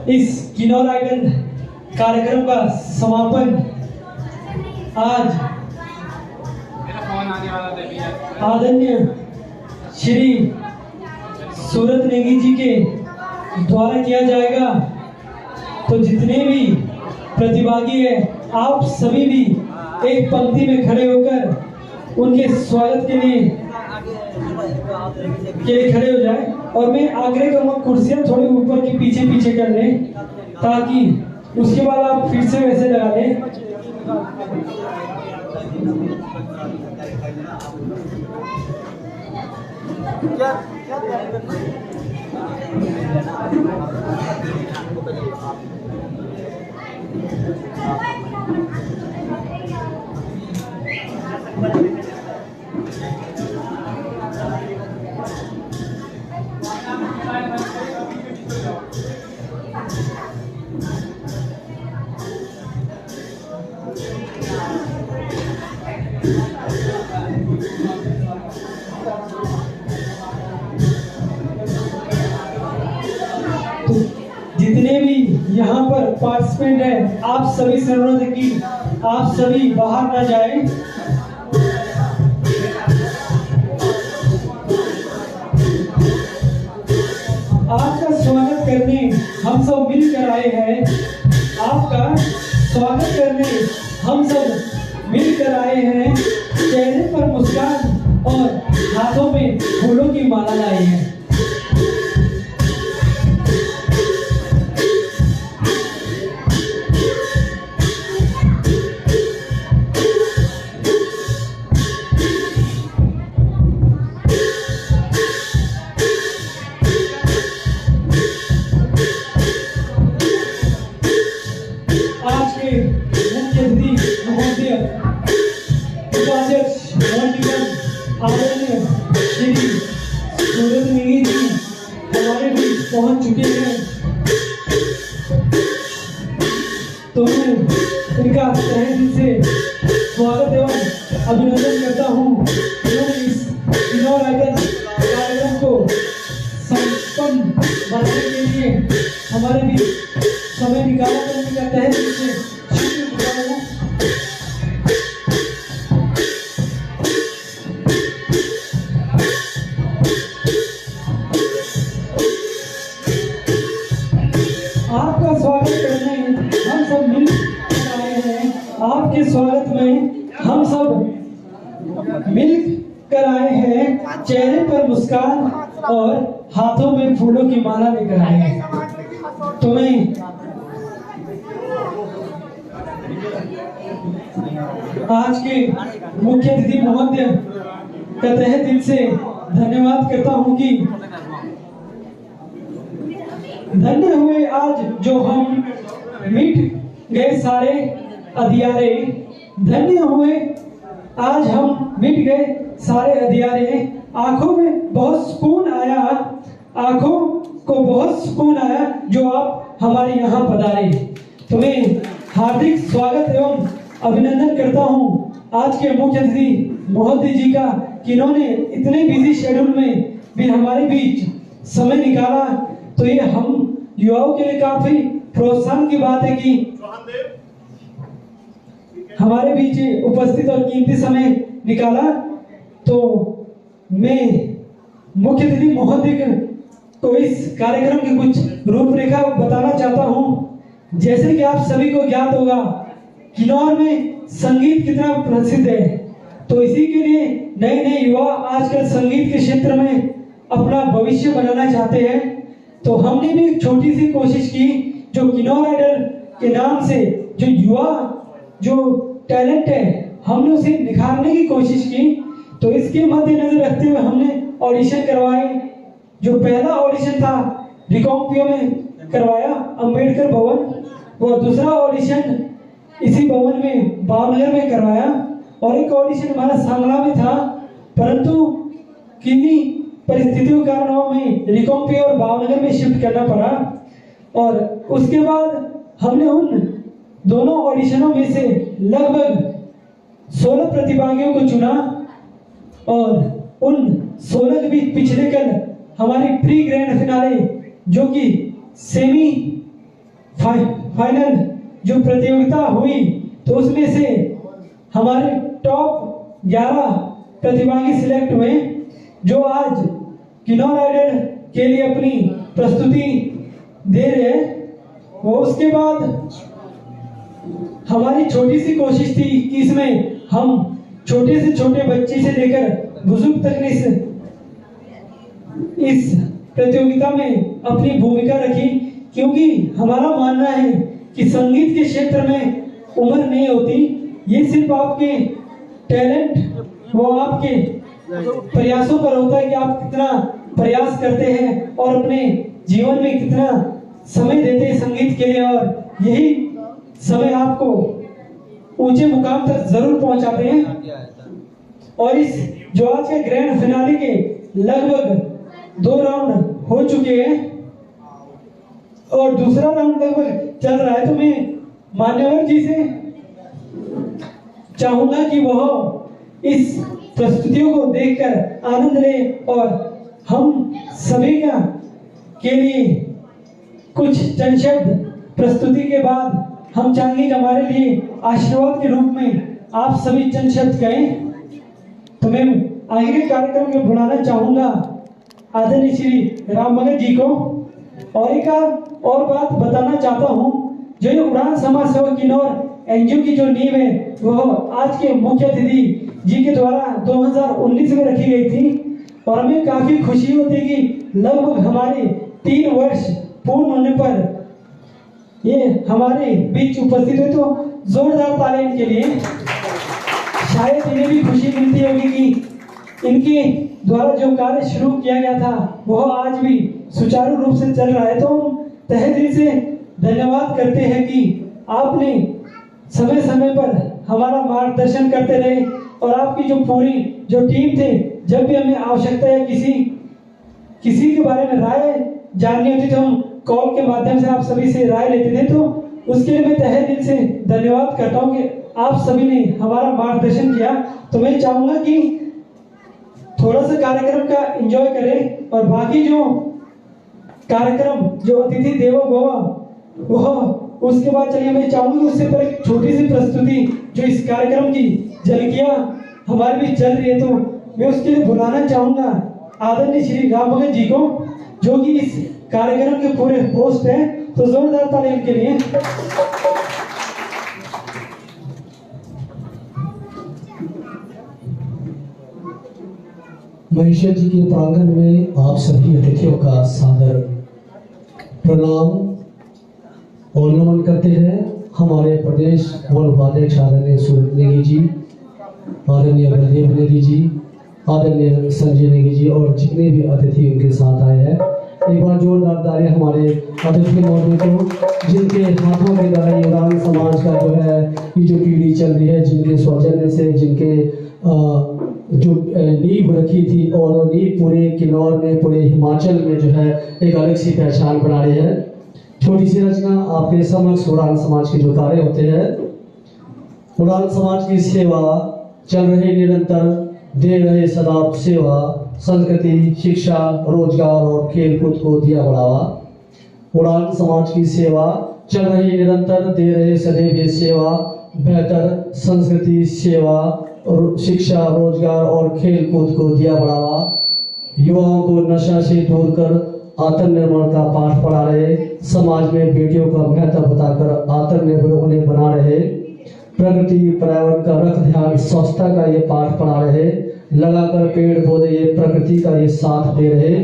इस किन्नौर आइडल कार्यक्रम का समापन आज आदरणीय श्री सूरत नेगी जी के द्वारा किया जाएगा। तो जितने भी प्रतिभागी हैं, आप सभी भी एक पंक्ति में खड़े होकर उनके स्वागत के लिए खड़े हो जाए। और मैं आग्रह करूंगा कुर्सियां थोड़ी ऊपर की पीछे पीछे कर लें, ताकि उसके बाद आप फिर से वैसे लगा लें। जितने भी यहाँ पर पार्टिसिपेंट हैं, आप सभी से अनुरोध है कि आप सभी बाहर ना जाएं। आपका स्वागत करने हम सब मिलकर आए हैं। आपका स्वागत करने हम सब मिलकर आए हैं। चेहरे पर मुस्कान और हाथों में फूलों की माला लाए हैं। पहुंच चुके हैं, तो मैं इनका तहे दिल से स्वागत एवं अभिनंदन करता हूं। उन्होंने इस किन्नौर आइडल कार्यक्रम को संपन्न बनाने के लिए हमारे भी समय निकाला, तो उनका तहे दिल से शुक्रिया हूं। आपका स्वागत करने हम सब मिल आए हैं। आपके स्वागत में हम सब मिल कर आए हैं। चेहरे पर मुस्कान और हाथों में फूलों की माला लेकर आए हैं। तो मैं आज के मुख्य अतिथि महोदय का तहे दिल से धन्यवाद करता हूं कि धन्य हुए आज जो हम मिट गए सारे अधियारे। धन्य हुए आज हम मिट गए सारे अधियारे। आंखों में बहुत सुकून आया, आंखों को बहुत सुकून आया जो आप हमारे यहाँ पधारे। तो मैं हार्दिक स्वागत एवं अभिनंदन करता हूँ आज के मुख्य अतिथि महोदय जी का, कि इन्होंने इतने बिजी शेड्यूल में भी हमारे बीच समय निकाला। तो ये हम युवाओं के लिए काफी प्रोत्साहन की बात है कि हमारे बीच उपस्थित और कीमती समय निकाला। तो मैं मुख्य अतिथि महोदय को इस कार्यक्रम की कुछ रूपरेखा बताना चाहता हूं। जैसे कि आप सभी को ज्ञात होगा, किन्नौर में संगीत कितना प्रसिद्ध है। तो इसी के लिए नए नए युवा आजकल संगीत के क्षेत्र में अपना भविष्य बनाना चाहते हैं। तो हमने भी एक छोटी सी कोशिश की, जो किन्नौर आइडल के नाम से जो युवा जो टैलेंट है, हमने उसे निखारने की कोशिश की। तो इसके मद्देनजर रखते हुए हमने ऑडिशन करवाए। जो पहला ऑडिशन था रिकांगपिओ में करवाया, अंबेडकर भवन। वो दूसरा ऑडिशन इसी भवन में भावनगर में करवाया, और एक ऑडिशन हमारा सांगला में था। परंतु किन्हीं परिस्थितियों के कारण हमें रिकांगपिओ और भावनगर में शिफ्ट करना पड़ा। और उसके बाद हमने उन दोनों ऑडिशनों में से लगभग 16 प्रतिभागियों को चुना और उन 16 के बीच पिछले कल हमारी प्री ग्रैंड फिनाले जो कि सेमी फाइनल जो प्रतियोगिता हुई तो उसमें से हमारे टॉप 11 प्रतिभागी सिलेक्ट हुए जो आज किन्नौर आइडल के लिए अपनी प्रस्तुति दे रहे हैं। वो उसके बाद हमारी छोटी सी कोशिश थी कि इसमें हम छोटे से छोटे बच्चे से लेकर बुजुर्ग तक इस प्रतियोगिता में अपनी भूमिका रखी, क्योंकि हमारा मानना है कि संगीत के क्षेत्र में उम्र नहीं होती, ये सिर्फ आपके टैलेंट वो आपके प्रयासों पर होता है कि आप कितना प्रयास करते हैं और अपने जीवन में कितना समय देते हैं संगीत के लिए, और यही समय आपको ऊंचे मुकाम तक जरूर पहुंचाते हैं। और इस जो आज के ग्रैंड फिनाले के लगभग 2 राउंड हो चुके हैं और दूसरा राउंड लगभग चल रहा है, तो मैं मान्यवर जी से चाहूंगा कि वह इस प्रस्तुतियों को देखकर आनंद ले और हम सभी का के लिए कुछ चंद शब्द प्रस्तुति के बाद हम चाहेंगे कि हमारे लिए आशीर्वाद के रूप में आप सभी चंद शब्द कहें। तो मैं आगे के कार्यक्रम में बुलाना चाहूंगा आदरणीय श्री राम भगत जी को। और एक और बात बताना चाहता हूं, जो ये उड़ान समाज सेवा किन्नौर एनजीओ की जो नींव है वह आज के मुख्य अतिथि जी के द्वारा 2019 में रखी गई थी और हमें काफी खुशी होती है कि लगभग हमारे 3 वर्ष पूर्ण होने पर ये हमारे बीच उपस्थित हुए, तो जोरदार ताली इनके लिए। शायद इन्हें भी खुशी मिलती होगी कि इनके द्वारा जो कार्य शुरू किया गया था वह आज भी सुचारू रूप से चल रहा है। तो हम तहे दिल से धन्यवाद करते हैं कि आपने समय समय पर हमारा मार्गदर्शन करते रहे और आपकी जो पूरी जो टीम थे, जब भी हमें आवश्यकता है किसी के बारे में राय जाननी होती तो हम कॉल के माध्यम से आप सभी से राय लेते थे। तो उसके लिए मैं तहे दिल से धन्यवाद करता हूँ कि आप सभी ने हमारा मार्गदर्शन किया। तो मैं चाहूंगा कि थोड़ा सा कार्यक्रम का एंजॉय करें और बाकी जो कार्यक्रम जो अतिथि देवो भव वह उसके बाद चलिए। मैं चाहूंगी उससे पहले एक छोटी सी प्रस्तुति जो इस कार्यक्रम की झलकियां हमारे बीच चल रही है, तो मैं उसके लिए बुलाना चाहूंगा आदरणीय श्री राम भगत जी को, जो कि इस कार्यक्रम के पूरे होस्ट हैं। तो जोरदार ताली इनके लिए। महेश्वर जी के प्रांगण में आप सभी अतिथियों का सादर प्रणाम और नमन करते हैं। हमारे प्रदेश वन उपाध्यक्ष आदरणीय सूरज नेगी जी, आदरणीय बलदेव नेगी जी, आदरणीय संजय नेगी जी और जितने भी अतिथि उनके साथ आए हैं, एक बार जोरदार ताली हमारे अतिथि महोदय को, जिनके हाथों के द्वारा उड़ान समाज का जो है ये जो पीढ़ी चल रही है, जिनके सौजन्य से जिनके जो नींव रखी थी और नींव पूरे किन्नौर में पूरे हिमाचल में जो है एक अलग सी पहचान बना रही है। छोटी सी रचना आपके समक्ष उड़ान समाज के जो कार्य होते हैं, उड़ान समाज की सेवा चल रहे निरंतर, दे रहे सदा सेवा, संस्कृति, शिक्षा, रोजगार और खेलकूद को दिया बढ़ावा। उड़ान समाज की सेवा चल रही निरंतर, दे रहे सदैव सेवा, बेहतर संस्कृति, सेवा, शिक्षा, रोजगार और खेलकूद को दिया बढ़ावा। युवाओं को नशा से दूर कर आत्मनिर्भर का पाठ पढ़ा रहे, समाज में बेटियों का महत्व बताकर आत्मनिर्भर उन्हें बना रहे, प्रकृति पर्यावरण का रख ध्यान, स्वच्छता का ये पाठ पढ़ा रहे, लगाकर पेड़ पौधे ये प्रकृति का ये साथ दे रहे,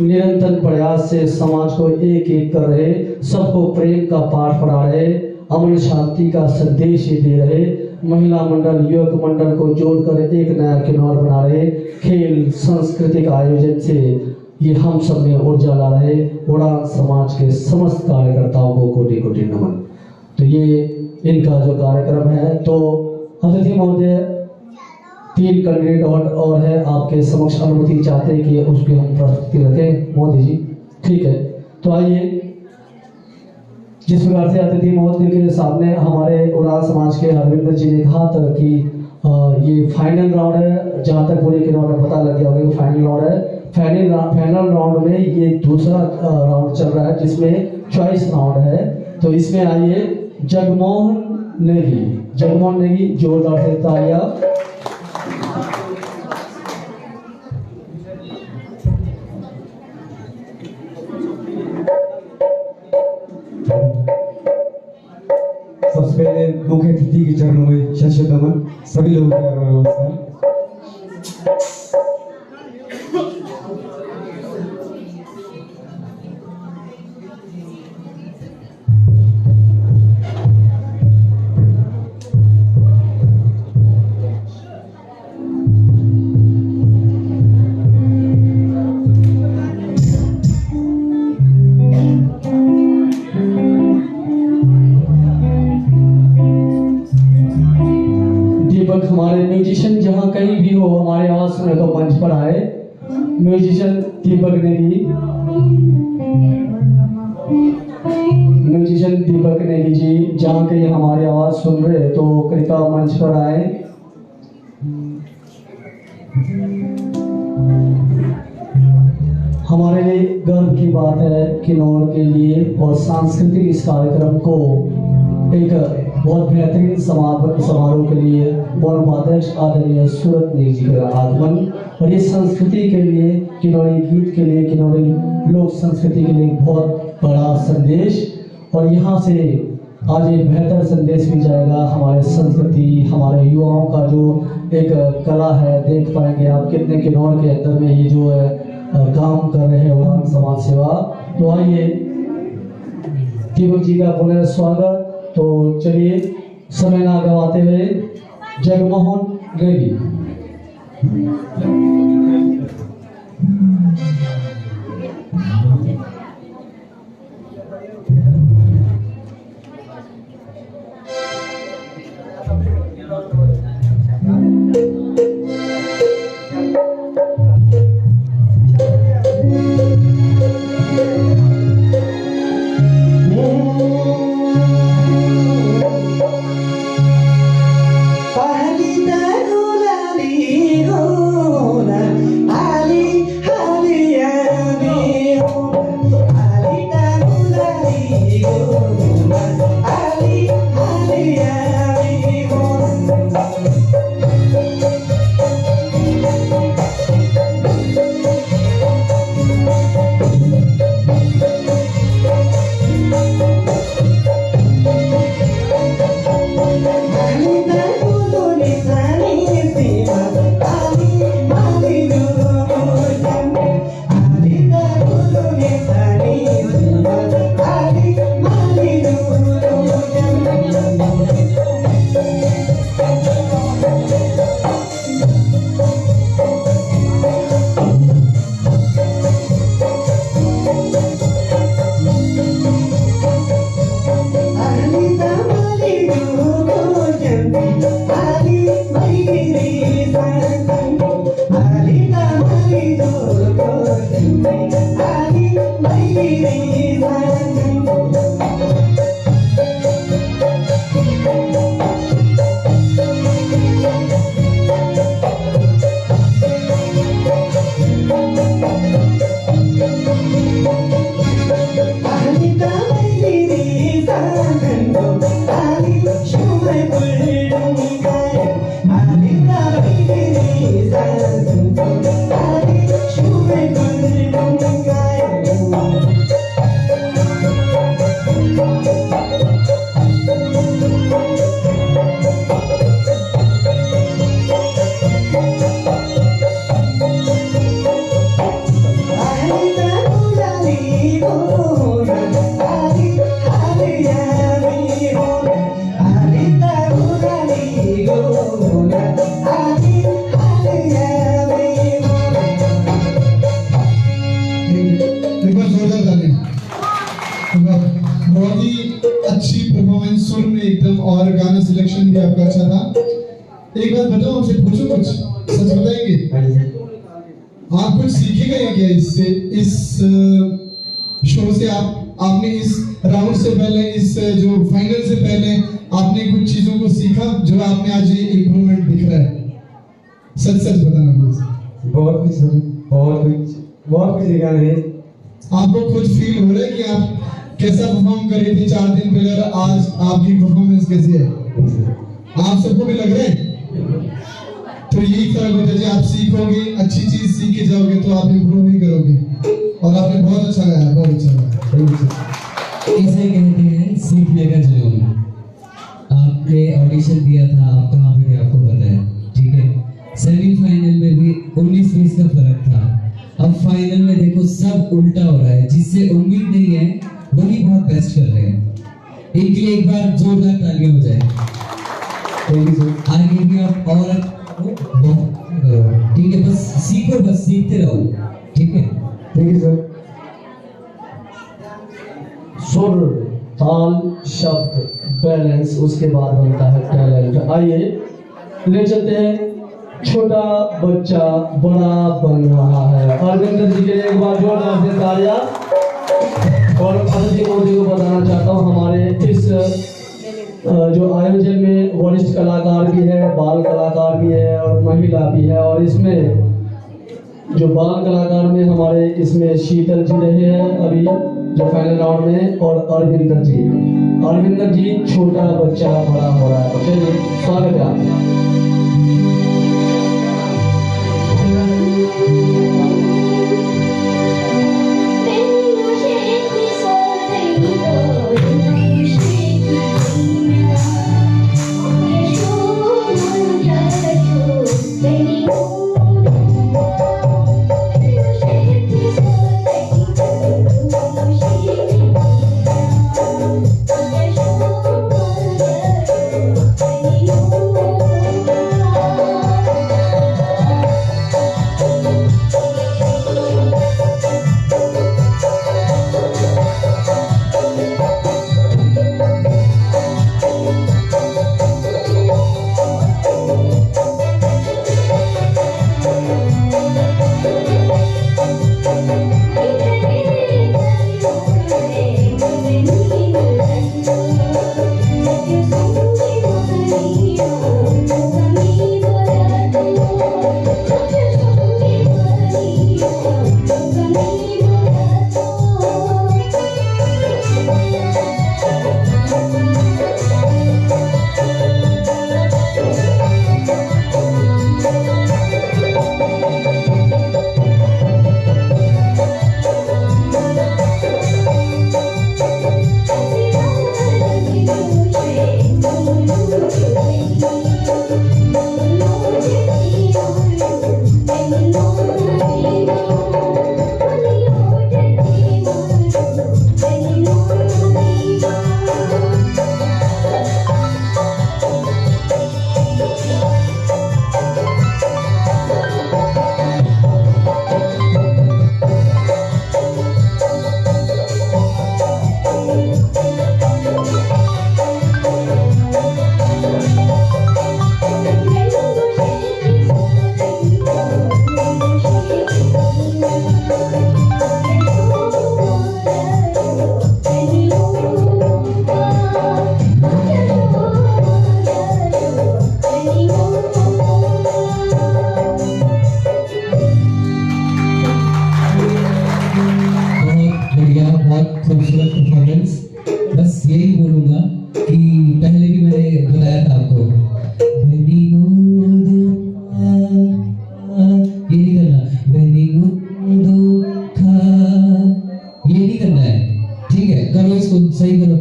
निरंतर प्रयास से समाज को एक एक कर रहे, सबको प्रेम का पाठ पढ़ा रहे, अमन शांति का संदेश दे रहे, महिला मंडल युवक मंडल को जोड़कर एक नया किन्नौर बना रहे, खेल सांस्कृतिक आयोजन से ये हम सब में ऊर्जा ला रहे। उड़ान समाज के समस्त कार्यकर्ताओं को कोटि कोटि नमन। तो ये इनका जो कार्यक्रम है, तो अतिथि महोदय 3 कैंडिडेट और है आपके समक्ष, अनुमति चाहते हैं कि उसकी हम प्रस्तुति रखें मोदी जी, ठीक है। तो आइए जिस प्रकार से अतिथि महोदय के सामने हमारे उड़ान समाज के हरविंदर जी ने कहा था कि ये फाइनल राउंड है, जहाँ तक पूरे के राउंड में पता लग गया होगा कि फाइनल राउंड है। फाइनल राउंड में ये दूसरा राउंड चल रहा है जिसमें चॉइस राउंड है। तो इसमें आइए जगमोहन नेगी जोरदार से तालियां। सबसे पहले मुख्य अतिथि के चरणों में शत नमन। सभी लोगों को प्यार भरा नमस्कार। हमारे म्यूजिशियन जहाँ कहीं भी हो हमारे आवाज सुने तो मंच पर आए। म्यूजिशियन दीपक नेगी जी जहाँ कहीं हमारी आवाज सुन रहे तो कृपया मंच पर आए। हमारे लिए गर्व की बात है किन्नौर के लिए और सांस्कृतिक इस कार्यक्रम को एक बहुत बेहतरीन समारोह के लिए वादक आदरणीय सूरत नेगी जी का आगमन और इस संस्कृति के लिए किन्नौरी गीत के लिए किन्नौरी लोक संस्कृति के लिए बहुत बड़ा संदेश। और यहाँ से आज एक बेहतर संदेश भी जाएगा हमारे संस्कृति हमारे युवाओं का जो एक कला है। देख पाएंगे आप कितने किन्नौर के अंदर में ये जो है काम कर रहे हैं उड़ान समाज सेवा। तो आइए दीपक जी का पुनः स्वागत। तो चलिए समय ना गवाते हुए जगमोहन नेगी। बहुत ही अच्छी परफॉर्मेंस सुर में एकदम और गाना सिलेक्शन भी आपका अच्छा था। एक बात बताओ, आपसे पूछूं कुछ, सच बताएंगे? आप कुछ सीखेंगे क्या इससे, इस शो से? आप आपने इस राउंड से पहले, इस जो फाइनल से पहले आपने कुछ चीजों को सीखा जो आपने आज ये इम्प्रूवमेंट दिख रहा है? सच सच बताना प्लीज। बहुत कुछ सर, बहुत कुछ सीखा मैंने। आपको खुद फील हो रहा है कि आप कैसा परफॉर्म कर रही थी 4 दिन पहले और आज आपकी परफॉर्मेंस कैसी है? आप सबको भी लग रहे हैं? तो यही फर्क होता है, आप सीखोगे, अच्छी चीज सीख के जाओगे तो आप इम्प्रूव ही करोगे। और आपने बहुत अच्छा गाया, बहुत अच्छा गाया। इसे कहते हैं सीखने का जुनून। आपने ऑडिशन दिया था, आप कहाँ पे थे आपको पता है, ठीक है। सेमीफाइनल में भी 19-20 का फर्क था। अब फाइनल में देखो सब उल्टा हो रहा है। जिससे उम्मीद नहीं है वही बहुत बेस्ट कर रहे हैं। इनके लिए एक बार जोरदार तालियां हो जाए। आगे भी आप और ठीक है, बस सीखो, बस सीखते रहो, ठीक है। Thank you sir. सुर, ताल, शब्द, बैलेंस, उसके बाद बनता है टैलेंट। आइए ले चलते हैं, छोटा बच्चा बड़ा बन रहा है। अरविंदर जी के लिए एक बार जोरदार से तालियां। और अतिथि मोदी को बताना चाहता हूँ, हमारे इस जो आयोजन में वरिष्ठ कलाकार भी है, बाल कलाकार भी है और महिला भी है। और इसमें जो बाल कलाकार में हमारे इसमें शीतल जी रहे हैं अभी जो फाइनल राउंड में, और अरविंदर जी छोटा बच्चा बड़ा हो रहा है। चलिए स्वागत है आपका। खूबसूरत परफॉर्मेंस। बस यही बोलूंगा कि पहले भी मैंने बताया था आपको, ये नहीं करना, ये नहीं करना है, ठीक है। करो इसको सही करो,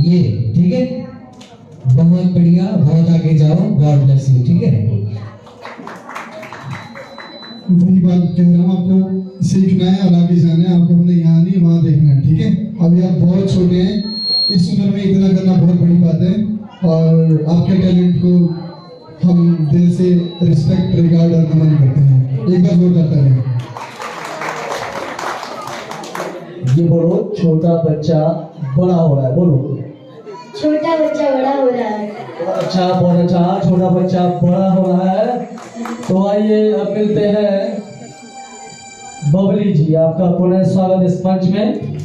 ये ठीक है। बहुत बढ़िया, बहुत आगे जाओ, गॉड ब्लेस यू, ठीक है। वही बात कह रहा हूँ, आपको सीखना है और आगे जाना है, आपको अपने यहाँ नहीं वहाँ देखना है, ठीक है। अभी आप बहुत छोटे हैं, इस उम्र में इतना करना बहुत बड़ी बात है और आपके टैलेंट को हम दिल से रिस्पेक्ट, रिगार्ड और नमन करते हैं। एक बार जोर करता है। ये बोलो, छोटा बच्चा बड़ा हो रहा है, बोलो। छोटा बच्चा बड़ा हो रहा है। अच्छा, बहुत अच्छा, छोटा बच्चा बड़ा हो रहा है। तो आइए अब मिलते हैं बबली जी, आपका पुनः स्वागत इस मंच में।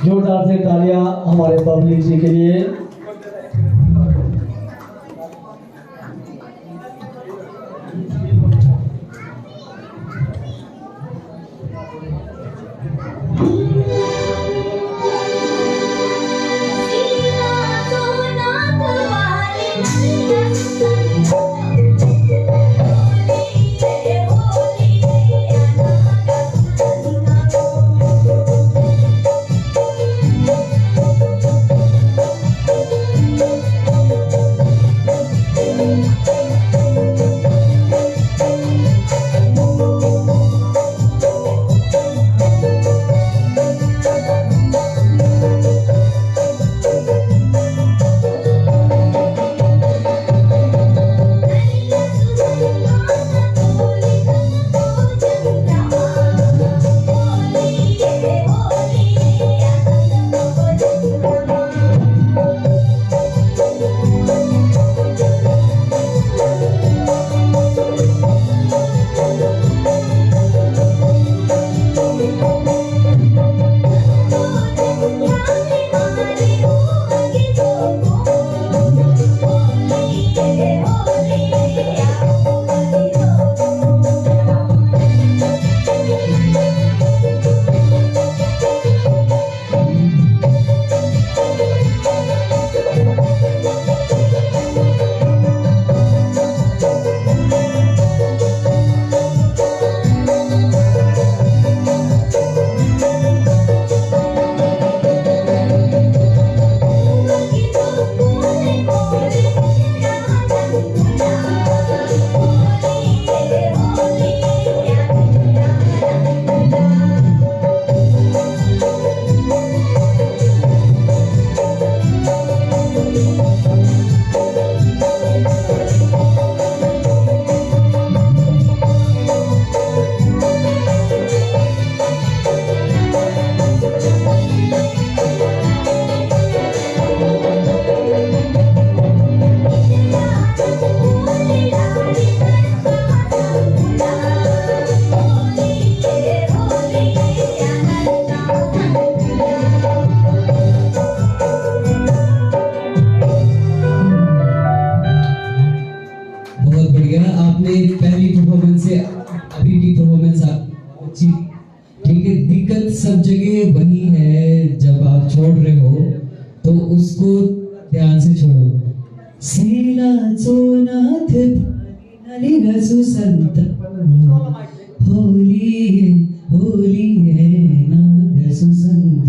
जोरदार से तालियां हमारे बबली जी के लिए। आपने पहली परफॉर्मेंस से अभी की परफॉर्मेंस अच्छी, ठीक है। दिक्कत सब जगह वही है, जब आप छोड़ रहे हो तो उसको ध्यान से छोड़ो। सीला चोनाथ नाली रसु संत होली होली है ना रसु संत।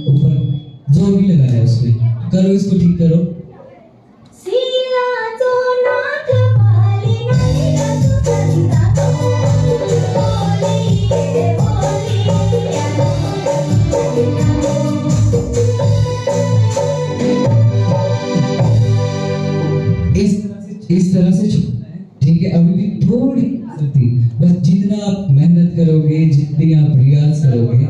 ऊपर जोर भी लगाना है उसमें, करो इसको ठीक करो। इस तरह से छोड़ना है, ठीक है। अभी भी थोड़ी थी, बस जितना आप मेहनत करोगे, जितनी आप रियाज करोगे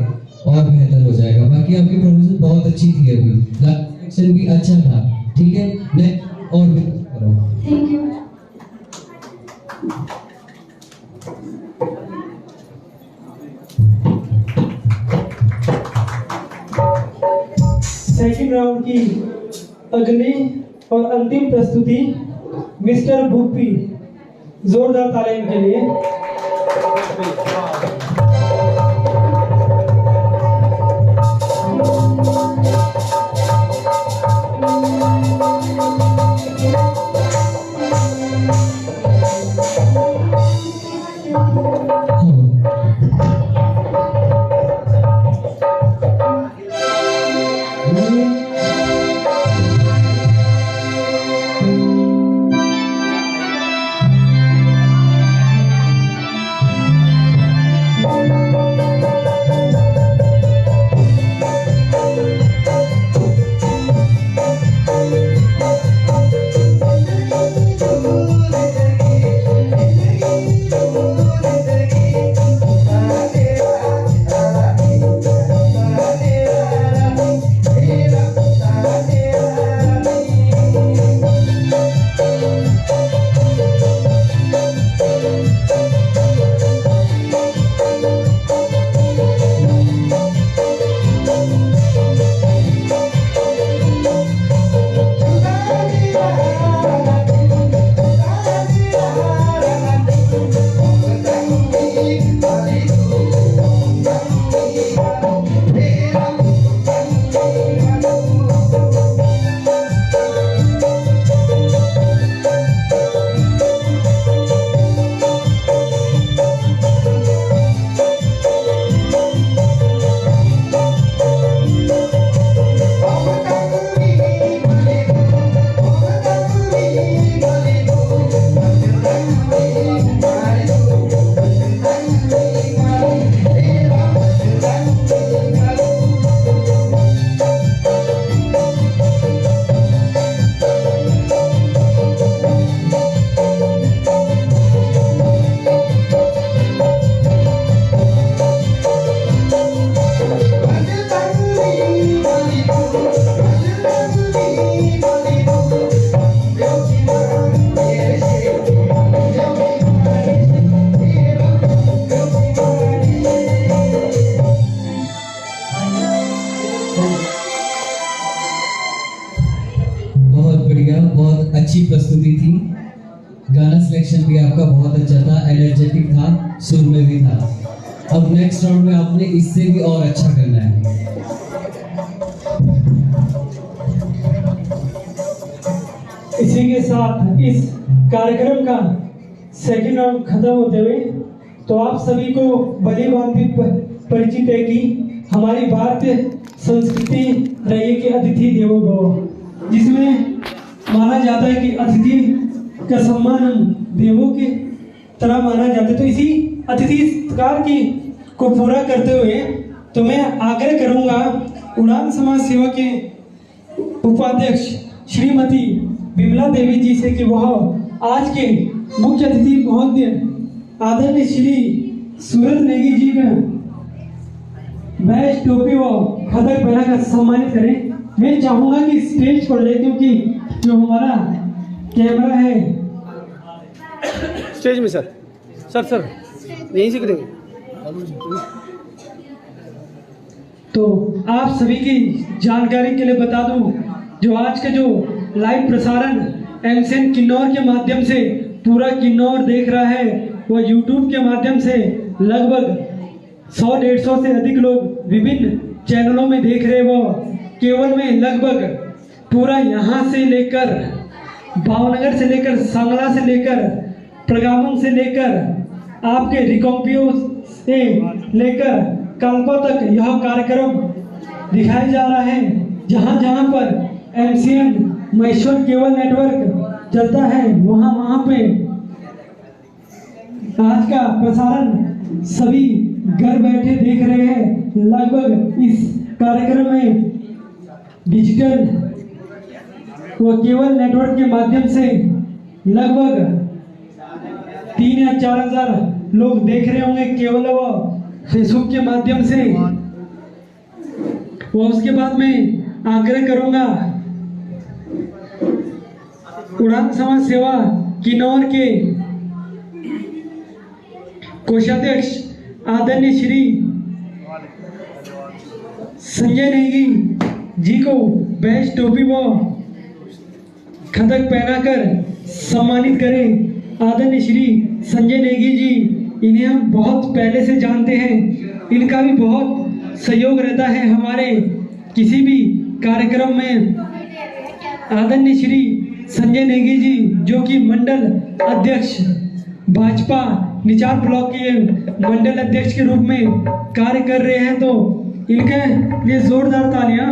और बेहतर हो जाएगा। बाकी आपकी परफॉर्मेंस बहुत अच्छी थी, अभी एक्शन भी अच्छा था, ठीक है। नेक्स्ट और भी करो। Thank you. सेकंड राउंड की अगली और अंतिम प्रस्तुति मिस्टर भूपी, जोरदार तालियों के लिए। Thank एनर्जेटिक था, सुर में भी था। अब नेक्स्ट राउंड में आपने इससे भी और अच्छा करना है। इसी के साथ इस कार्यक्रम का सेकंड राउंड खत्म होते हुए तो आप सभी को भली भांति परिचित है कि हमारी भारतीय संस्कृति रही है कि अतिथि देवो भव, जिसमें माना जाता है कि अतिथि का सम्मान हम देवों की तरह माना जाता है। तो इसी अतिथि सत्कार की को पूरा करते हुए तो मैं आग्रह करूंगा उड़ान समाज सेवा के उपाध्यक्ष श्रीमती विमला देवी जी से कि वह आज के मुख्य अतिथि महोदय आदरणीय श्री सूरज नेगी जी का बैच टोपी व पदक पहनाकर सम्मानित करें। मैं चाहूंगा कि स्टेज पर जाए क्योंकि जो हमारा कैमरा है स्टेज में सर यहीं से करेंगे। तो आप सभी की जानकारी के लिए बता दूं जो आज का जो लाइव प्रसारण एमसीएन किन्नौर के माध्यम से पूरा किन्नौर देख रहा है, वो यूट्यूब के माध्यम से लगभग 100-150 से अधिक लोग विभिन्न चैनलों में देख रहे हैं। वो केवल में लगभग पूरा यहाँ से लेकर भावनगर से लेकर सांगला से लेकर प्रगामन से लेकर आपके रिकॉम्पियो से लेकर कल्पा तक यह कार्यक्रम दिखाया जा रहा है। जहाँ जहाँ पर एमसीएन महेश्वर केबल नेटवर्क चलता है वहाँ पे आज का प्रसारण सभी घर बैठे देख रहे हैं। लगभग इस कार्यक्रम में डिजिटल व केबल नेटवर्क के माध्यम से लगभग 3 या 4 हजार लोग देख रहे होंगे केवल व फेसबुक के माध्यम से। वो उसके बाद में आग्रह करूंगा उड़ान समाज सेवा किन्नौर के कोषाध्यक्ष आदरणीय श्री संजय नेगी जी को बैच टोपी व खदक पहनाकर सम्मानित करें। आदरणीय श्री संजय नेगी जी, इन्हें हम बहुत पहले से जानते हैं, इनका भी बहुत सहयोग रहता है हमारे किसी भी कार्यक्रम में। आदरणीय श्री संजय नेगी जी जो कि मंडल अध्यक्ष भाजपा निचार ब्लॉक के मंडल अध्यक्ष के रूप में कार्य कर रहे हैं, तो इनके लिए जोरदार तालियां।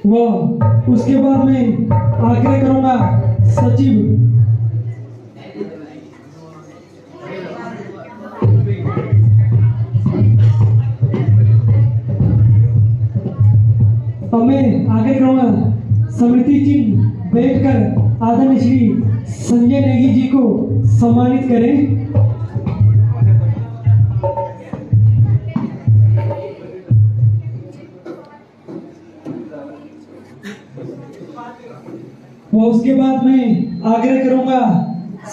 वह उसके बाद में आग्रह करूंगा सचिव मैं आगे करूंगा स्मृति चिन्ह बैठकर आदरणीय श्री संजय नेगी जी को सम्मानित करें। वो उसके बाद में आग्रह करूंगा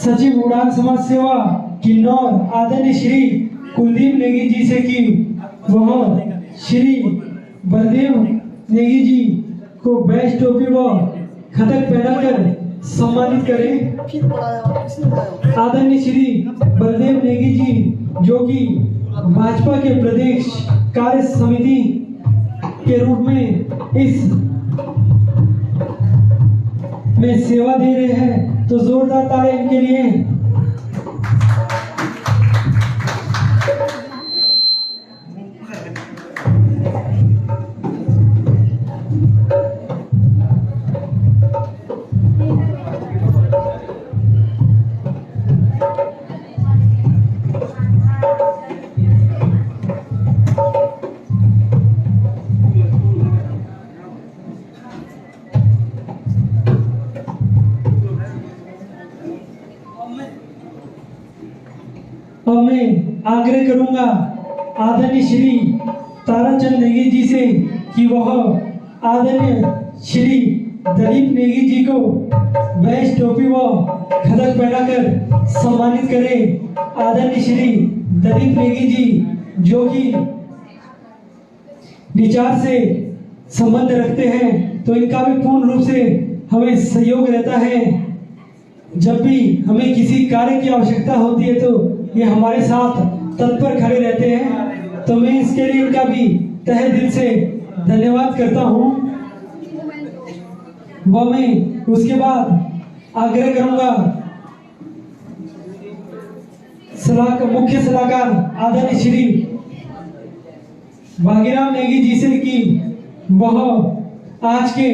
सचिव उड़ान समाज सेवा किन्नौर आदरणीय श्री कुलदीप नेगी जी से कि वह श्री बलदेव नेगी जी को बैच टोपी व खदक पहनाकर सम्मानित करें। आदरणीय श्री बलदेव नेगी जी जो कि भाजपा के प्रदेश कार्य समिति के रूप में इस में सेवा दे रहे हैं, तो जोरदार तालियां इनके लिए। और मैं आग्रह करूंगा आदरणीय श्री ताराचंद नेगी जी से कि वह आदरणीय श्री दलीप नेगी जी को बैच टोपी व खदक पहनाकर सम्मानित करें। आदरणीय श्री दलीप नेगी जी जो कि निचार से संबंध रखते हैं, तो इनका भी पूर्ण रूप से हमें सहयोग रहता है। जब भी हमें किसी कार्य की आवश्यकता होती है तो ये हमारे साथ तत्पर खड़े रहते हैं। तो मैं इसके लिए इनका भी तहे दिल से धन्यवाद करता हूँ। व मैं उसके बाद आग्रह करूंगा मुख्य सलाहकार आदरणीय श्री भाग्यराम नेगी जी से कि वह आज के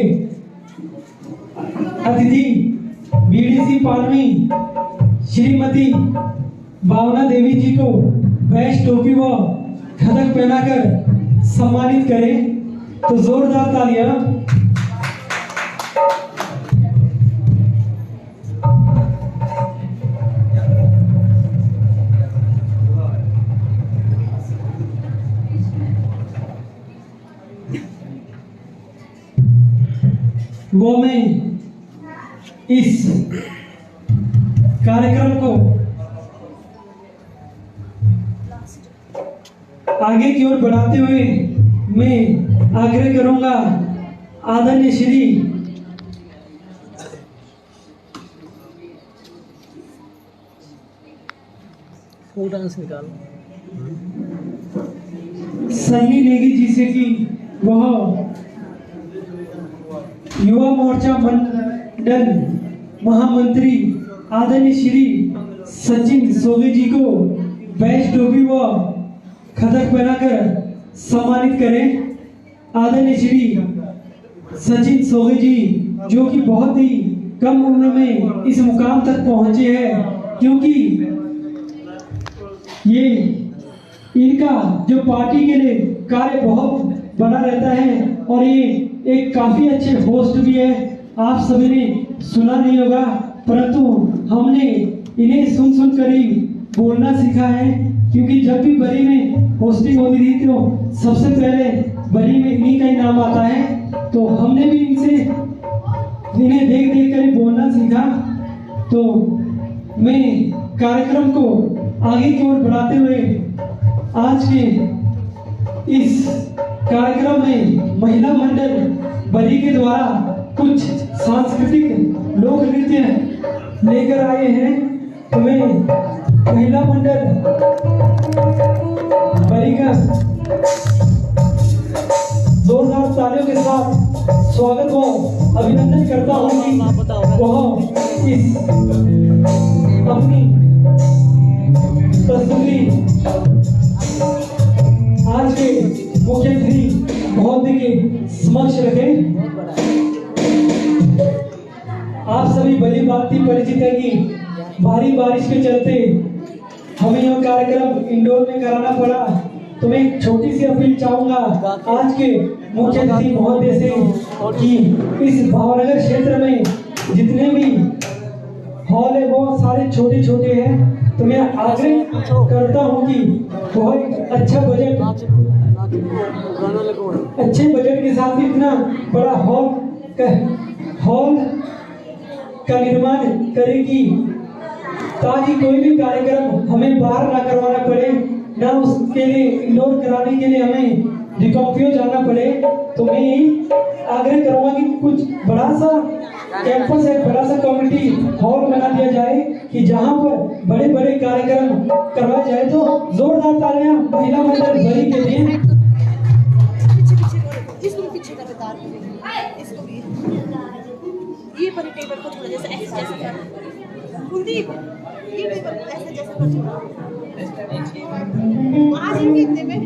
अतिथि बीडीसी पालवी श्रीमती भावना देवी जी को बैच टोपी व खदक पहनाकर सम्मानित करें। तो जोरदार तालियां। वो मैं इस कार्यक्रम को आगे की ओर बढ़ाते हुए मैं आग्रह करूंगा आदरणीय श्री डांस निकालो सन्नी नेगी जी से कि वह युवा मोर्चा मंडल महामंत्री आदरणीय श्री सचिन सोगे जी को बैच टोपी व खदक पहनाकर सम्मानित करें। आदरणीय श्री सचिन सोगे जी जो कि बहुत ही कम उम्र में इस मुकाम तक पहुंचे हैं, क्योंकि ये इनका जो पार्टी के लिए कार्य बहुत बड़ा रहता है और ये एक काफी अच्छे होस्ट भी है। आप सभी ने सुना नहीं होगा, परंतु हमने इन्हें सुन सुन कर ही बोलना सीखा है, क्योंकि जब भी बरी में होस्टिंग होती थी तो सबसे पहले बरी में इन्हीं का ही नाम आता है। तो हमने भी इन्हें देख देख कर ही बोलना सीखा। तो मैं कार्यक्रम को आगे की ओर बढ़ाते हुए आज के इस कार्यक्रम में महिला मंडल बरी के द्वारा कुछ सांस्कृतिक लोक नृत्य लेकर आए हैं। तो मैं महिला मंडल बरी का जोरदार तालियों के साथ स्वागत व अभिनंदन करता हूँ कि वह इस अपनी प्रस्तुति आज के मुख्यमंत्री महोदय के समक्ष रखें। आप सभी भली भांति परिचित है कि भारी बारिश के चलते हमें यह कार्यक्रम इंडोर में कराना पड़ा। तो मैं एक छोटी सी अपील चाहूंगा आज के मुख्य अतिथि महोदय से कि इस भावनगर क्षेत्र में जितने भी हॉल है वो सारे छोटे छोटे हैं। तो मैं आग्रह करता हूं कि बहुत अच्छे बजट के साथ इतना बड़ा हॉल का निर्माण करेगी, ताकि कोई भी कार्यक्रम हमें बाहर ना करवाना पड़े, ना उसके लिए इंडोर कराने के लिए हमें रिकॉम्पियो जाना पड़े। तो मैं यही आग्रह करूंगा कि कुछ बड़ा सा कैंपस है, बड़ा सा कम्युनिटी हॉल बना दिया जाए कि जहां पर बड़े बड़े कार्यक्रम करवाए जाए। तो जोरदार तालियां महिला मंडल बरी के लिए। पीछे का बता इसको भी ये पर टेबल को थोड़ा जैसा ऐसे कर कुलदीप, ये टेबल ऐसे जैसा कर थोड़ा आज इनके इतने में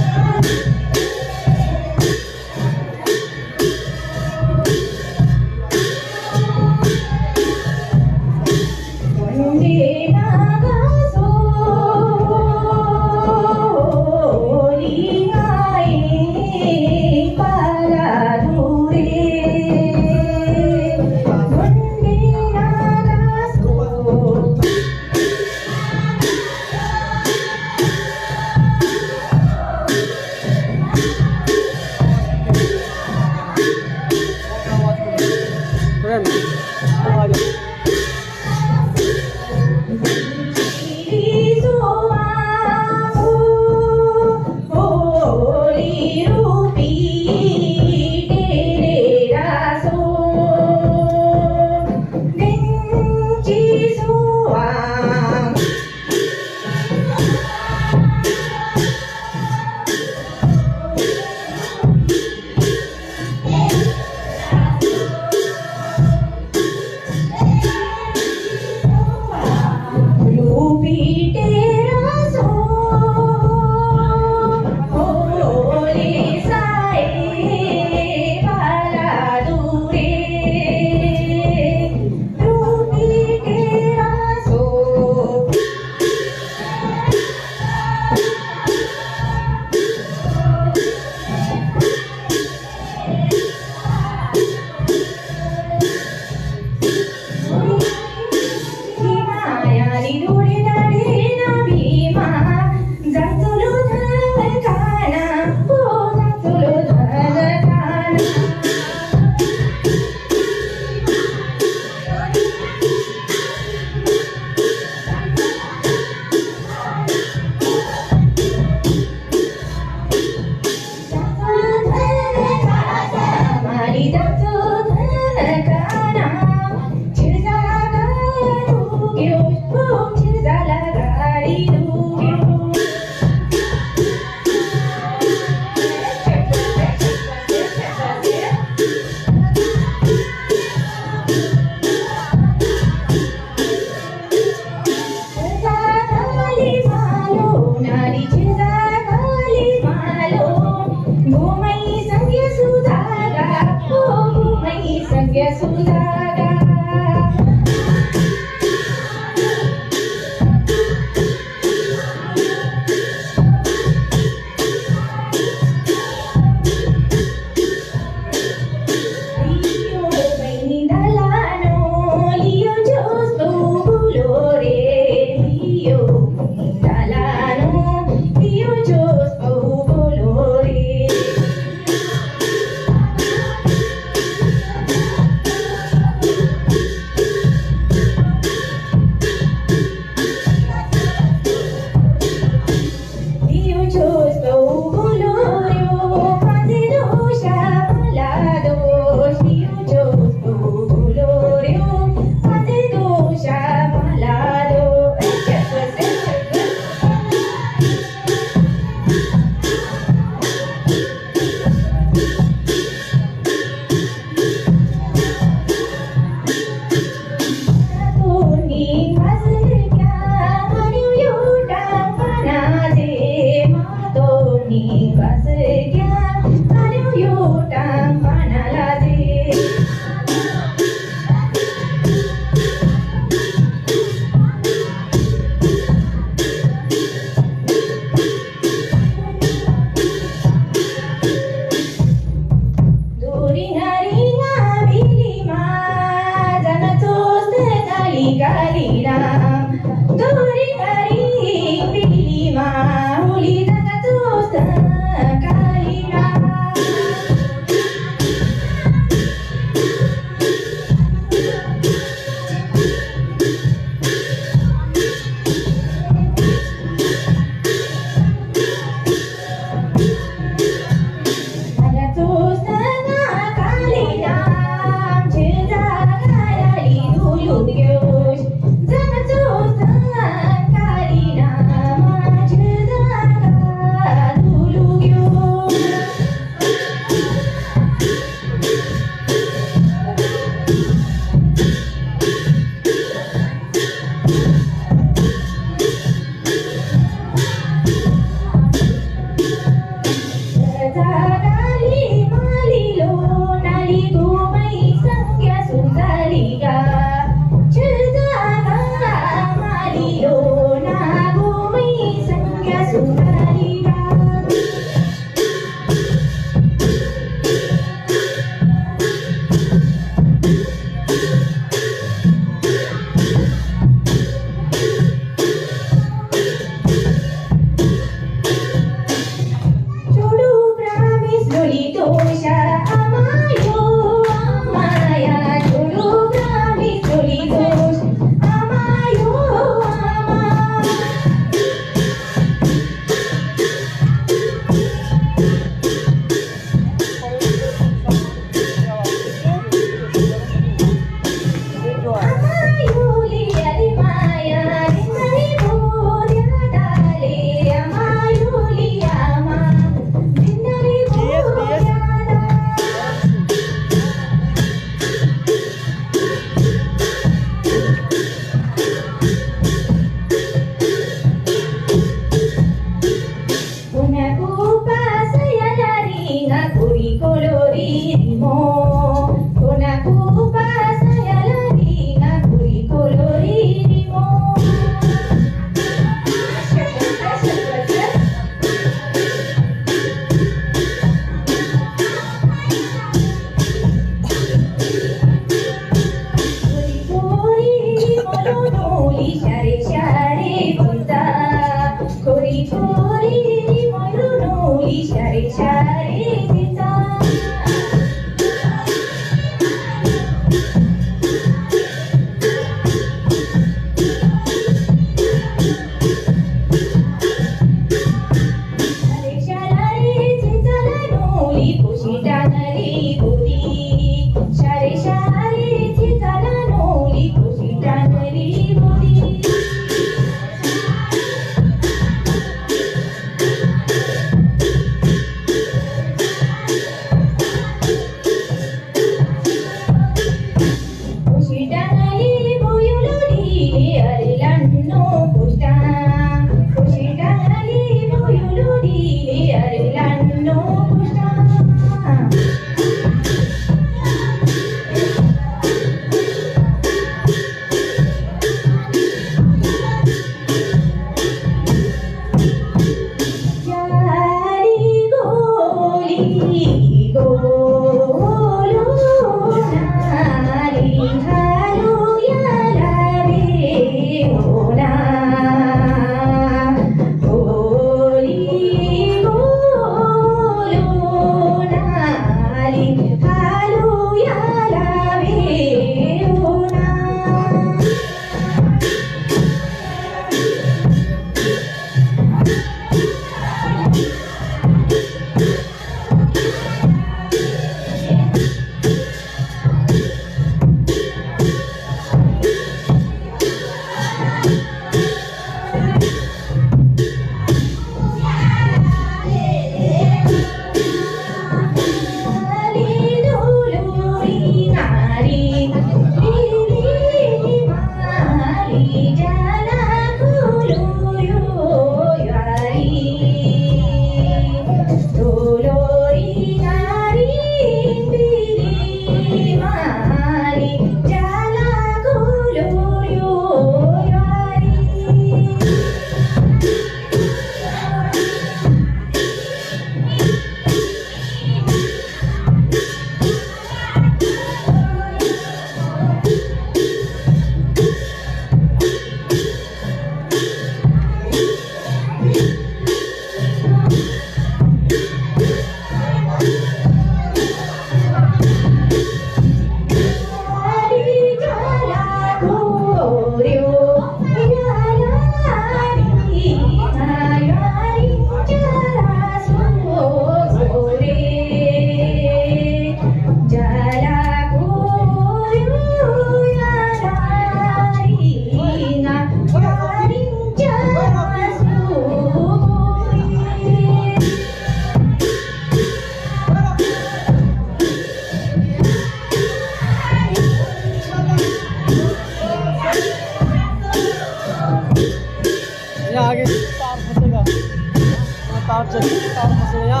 तार चली तार फंस गया।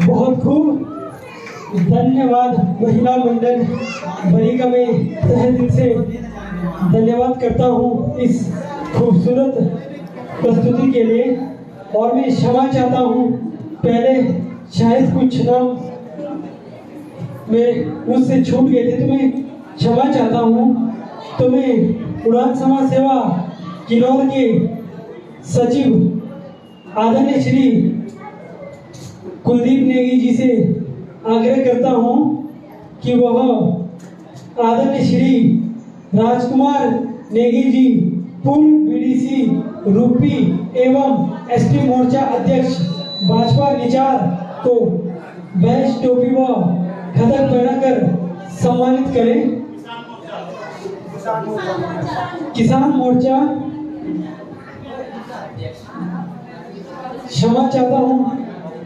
बहुत खूब, धन्यवाद महिला मंडल बड़ी का मैं तहे दिल से धन्यवाद करता हूँ इस खूबसूरत प्रस्तुति के लिए। और मैं क्षमा चाहता हूँ, पहले शायद कुछ नाम मेरे मुझसे छूट गए थे, तो मैं क्षमा चाहता हूँ। तो मैं उड़ान समाज सेवा किन्नौर के सचिव आदरणीय श्री कुलदीप नेगी जी से आग्रह करता हूं कि वह आदरणीय श्री राजकुमार नेगी जी पूर्व बीडीसी रूपी एवं एसटी मोर्चा अध्यक्ष भाजपा निचार को बैच टोपी व खदक पहनाकर सम्मानित करें। किसान मोर्चा, क्षमा चाहता हूँ,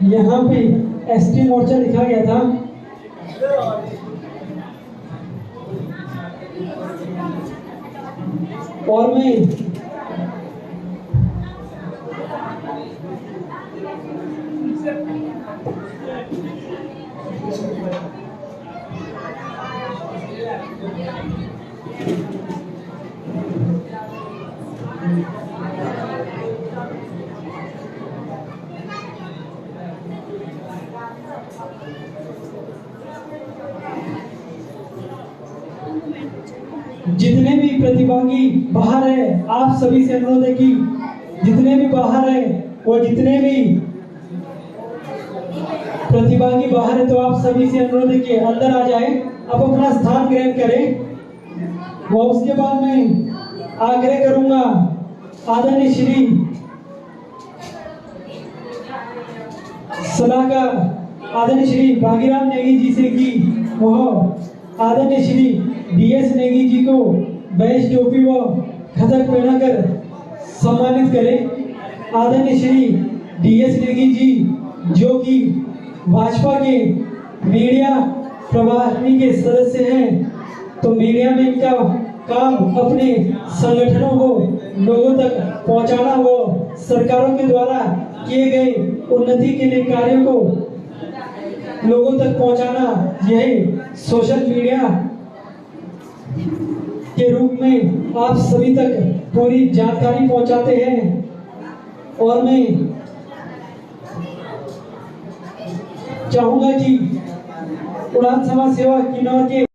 यहाँ पे एसटी मोर्चा लिखा गया था। और मैं जितने भी प्रतिभागी बाहर है, आप सभी से अनुरोध है कि जितने भी बाहर है वो जितने भी प्रतिभागी बाहर है, तो आप सभी से अनुरोध है कि अंदर आ जाए, अब अपना स्थान ग्रहण करें। और उसके बाद मैं आग्रह करूंगा आदरणीय श्री सलाहकार आदरणीय श्री भागीराम नेगी जी से कि वह आदरणीय श्री डीएस नेगी जी को बैच टोपी व खदक पहनाकर सम्मानित करें। आदरणीय श्री डीएस नेगी जी जो कि भाजपा के मीडिया प्रभारी के सदस्य हैं, तो मीडिया में इनका काम अपने संगठनों को लोगों तक पहुंचाना व सरकारों के द्वारा किए गए उन्नति के लिए कार्यों को लोगों तक पहुंचाना, यही सोशल मीडिया के रूप में आप सभी तक पूरी जानकारी पहुंचाते हैं। और मैं चाहूंगा कि उड़ान समाज सेवा किन्नौर के